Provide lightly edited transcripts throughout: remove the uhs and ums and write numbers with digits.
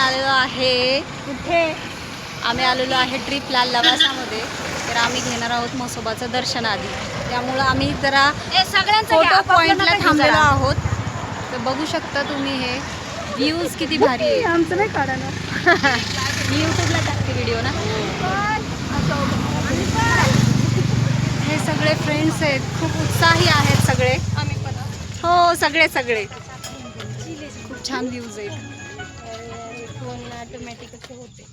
आलेलो आहे कुठे? आम्ही आलेलो आहे ट्रिपला लवासामध्ये. तर आम्ही घेणार आहोत म्हसोबाचं दर्शन आधी, त्यामुळं आम्ही जरा फोटो पॉईंटला थांबलेलो आहोत. तर बघू शकता तुम्ही हे व्ह्यूज किती भारी आहे. आमचं नाही काढा ना. मी यूट्यूबला टाकते व्हिडिओ ना. हे सगळे फ्रेंड्स आहेत, खूप उत्साही आहेत सगळे. हो सगळे खूप छान व्ह्यूज आहेत. फोन ऑटोमॅटिक असे होते.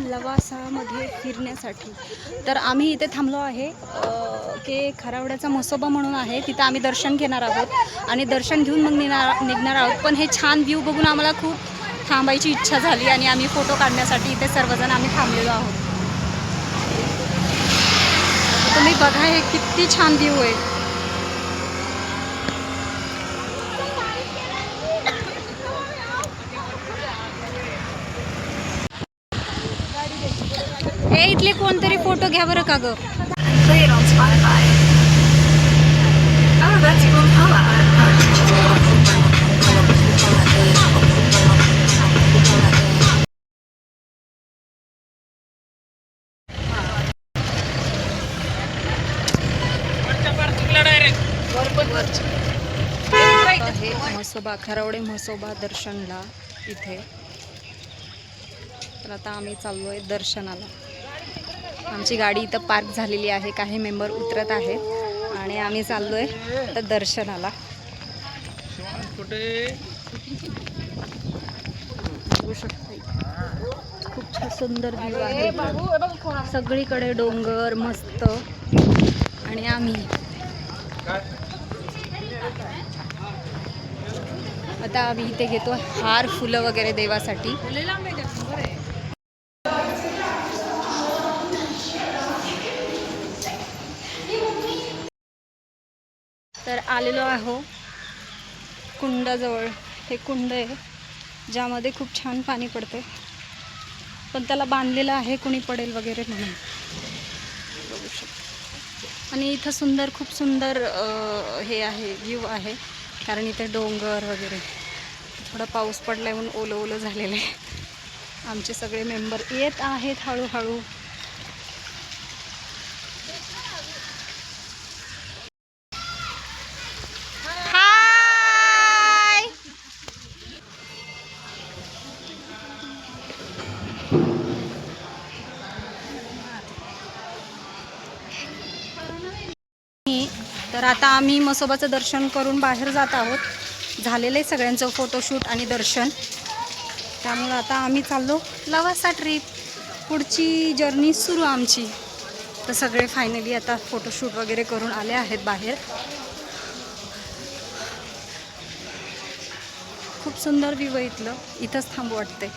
लवासामध्ये फिरण्यासाठी. तर आम्ही इथे थांबलो आहे की खरावड्याचा म्हसोबा म्हणून आहे, तिथं आम्ही दर्शन घेणार आहोत आणि दर्शन घेऊन मग निघणार आहोत. पण हे छान व्ह्यू बघून आम्हाला खूप थांबायची इच्छा झाली आणि आम्ही फोटो काढण्यासाठी इथे सर्वजण आम्ही थांबलेलो आहोत. तुम्ही बघा हे किती छान व्ह्यू आहे. हे इथले कोणतरी फोटो घ्या बरं का ग. म्हसोबा खरावडे म्हसोबा दर्शनला इथे. तर आता आम्ही चाललो आहे दर्शनाला. आमची गाडी इथं पार्क झालेली आहे, काही मेंबर उतरत आहेत आणि आम्ही चाललो आहे तर दर्शनाला. बघू शकता खूप सुंदर व्ह्यू आहे, सगळीकडे डोंगर मस्त. आणि आम्ही आता आम्ही इथे घेतो हार फुलं वगैरे देवासाठी. तर आलेलो आहो कुंडाजवळ. हे कुंड आहे ज्यामध्ये खूप छान पाणी पडते, पण त्याला बांधलेलं आहे कुणी पडेल वगैरे म्हणून. बघू शकतो. आणि इथं सुंदर खूप सुंदर हे आहे व्ह्यू आहे, कारण इथे डोंगर वगैरे. थोडा पाऊस पडला म्हणून ओलं ओलं झालेलं आहे. आमचे सगळे मेंबर येत आहेत हळूहळू. तर आता आम्ही म्हसोबाचं दर्शन करून बाहेर जात आहोत. झालेलं आहे सगळ्यांचं फोटोशूट आणि दर्शन. त्यामुळं आता आम्ही चाललो लवासा ट्रिप. पुढची जर्नी सुरू आमची. तर सगळे फायनली आता फोटोशूट वगैरे करून आले आहेत बाहेर. खूप सुंदर व्ह्यू आहे इथलं, इथंच थांबू वाटते.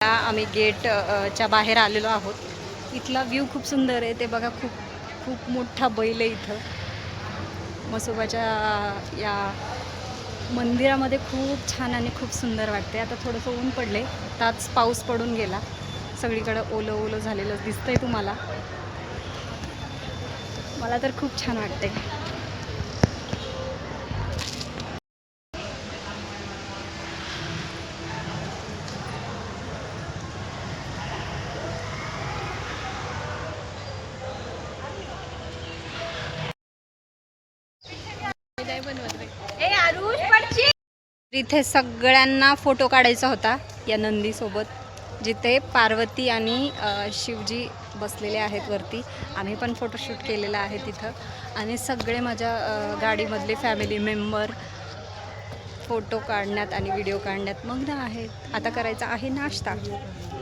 आम्ही गेटच्या बाहेर आलेलो आहोत. इथला व्ह्यू खूप सुंदर आहे, ते बघा. खूप खूप मोठा बैल आहे इथं. म्हसोबाच्या या मंदिरामध्ये खूप छान आणि खूप सुंदर वाटते. आता थोडंसं ऊन पडले, त्याच पाऊस पडून गेला. सगळीकडं ओलं ओलं झालेलं दिसतंय तुम्हाला. मला तर खूप छान वाटते. इथे सगळ्यांना फोटो काढायचा होता या नंदीसोबत, जिथे पार्वती आणि शिवजी बसलेले आहेत वरती. आम्ही पण फोटोशूट केलेला आहे तिथं. आणि सगळे माझ्या गाडीमधले फॅमिली मेंबर फोटो काढण्यात आणि व्हिडिओ काढण्यात मग्न आहेत. आता करायचा आहे नाश्ता.